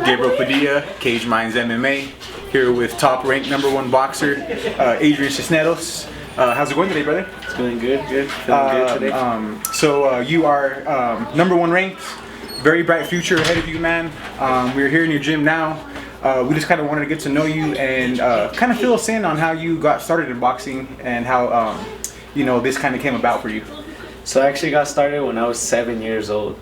Gabriel Padilla, Cage Minds MMA, here with top-ranked #1 boxer Adrian Cisneros. How's it going today, brother? It's going good, Feeling good today. So you are #1 ranked, very bright future ahead of you, man. We're here in your gym now. We just kind of wanted to get to know you and kind of fill us in on how you got started in boxing and how this kind of came about for you. So I actually got started when I was 7 years old,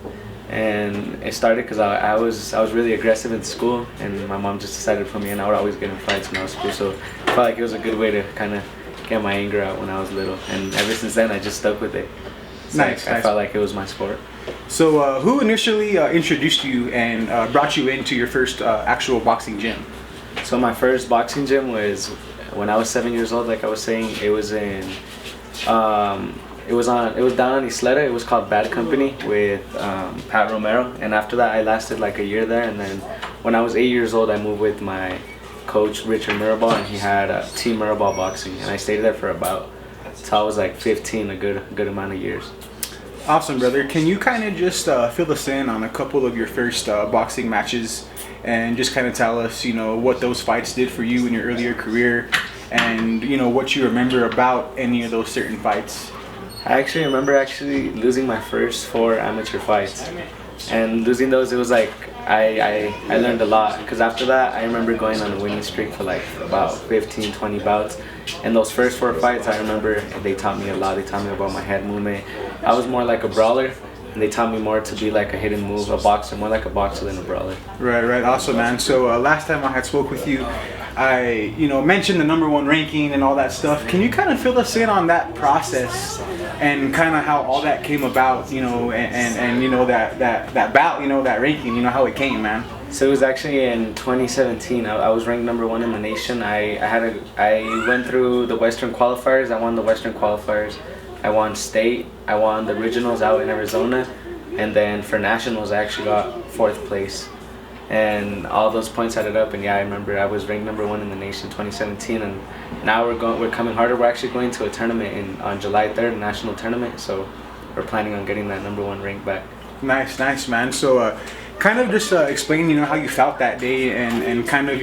and it started because I was really aggressive in school, and my mom just decided to put me in. I would always get in fights when I was in school, so I felt like it was a good way to kind of get my anger out when I was little, and ever since then I just stuck with it. Nice. I felt like it was my sport. So who initially introduced you and brought you into your first actual boxing gym? So my first boxing gym was when I was 7 years old. Like I was saying, it was in it was down on Isleta. It was called Bad Company with Pat Romero, and after that I lasted like a year there, and then when I was 8 years old I moved with my coach Richard Mirabal, and he had Team Mirabal Boxing, and I stayed there for about till I was like 15, a good amount of years. Awesome, brother. Can you kind of just fill us in on a couple of your first boxing matches and just kind of tell us, what those fights did for you in your earlier career, and what you remember about any of those certain fights? I actually remember losing my first 4 amateur fights, and losing those, it was like I learned a lot, because after that I remember going on a winning streak for like about 15-20 bouts, and those first 4 fights I remember they taught me a lot. They taught me about my head movement. I was more like a brawler, and they taught me more to be like a hidden move, a boxer, more like a boxer than a brawler. Right, awesome, man. So last time I had spoke with you, I mentioned the #1 ranking and all that stuff. Can you kind of fill us in on that process and kind of how all that came about, and that bout, that ranking, how it came, man? So it was actually in 2017. I was ranked #1 in the nation. I went through the Western qualifiers. I won the Western qualifiers. I won state. I won the regionals out in Arizona, and then for nationals I actually got 4th place. And all those points added up, and yeah, I remember I was ranked #1 in the nation 2017, and now we're coming harder. We're actually going to a tournament on July 3rd, a national tournament, so we're planning on getting that #1 rank back. Nice, man. So kind of just explain, how you felt that day, and kind of,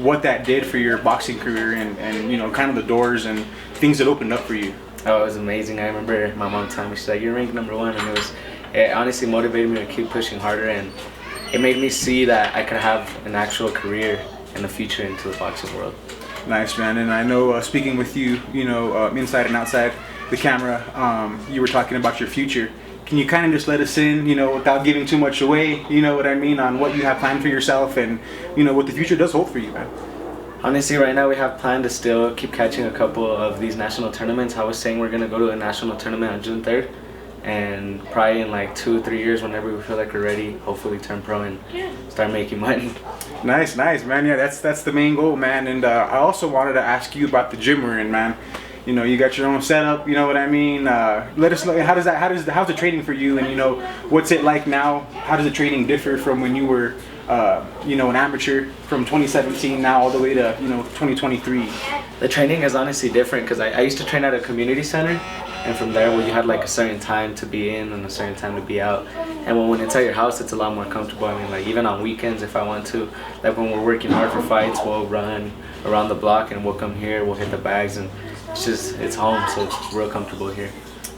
what that did for your boxing career, and kind of the doors and things that opened up for you. Oh, it was amazing. I remember my mom telling me, she's like, "You're ranked #1," and it honestly motivated me to keep pushing harder, and it made me see that I could have an actual career and a future into the boxing world. Nice, man. And I know speaking with you, inside and outside the camera, you were talking about your future. Can you kind of just let us in, without giving too much away, what I mean, on what you have planned for yourself and, what the future does hold for you, man? Honestly, right now we have planned to still keep catching a couple of these national tournaments. I was saying we're going to go to a national tournament on June 3rd. And probably in like 2 or 3 years, whenever we feel like we're ready, hopefully turn pro and start making money. Nice, man. Yeah, that's the main goal, man. And I also wanted to ask you about the gym we're in, man. You got your own setup. You know what I mean? Let us know how's the training for you, and what's it like now? How does the training differ from when you were an amateur from 2017 now all the way to 2023? The training is honestly different, because I used to train at a community center, and from there, where you had like a certain time to be in and a certain time to be out, and when it's at your house, it's a lot more comfortable. I mean, like even on weekends, if I want to, like when we're working hard for fights, we'll run around the block and we'll come here, we'll hit the bags, and it's home, so it's real comfortable here.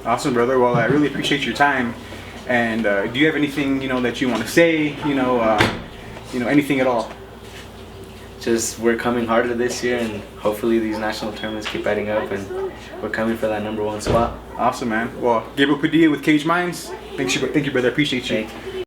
Awesome, brother. Well, I really appreciate your time. And do you have anything that you want to say? Anything at all? Just we're coming harder this year, and hopefully these national tournaments keep adding up, and we're coming for that #1 spot. Awesome, man. Well, Gabriel Padilla with Cage Minds. Thank you, brother. I appreciate you. Thank you.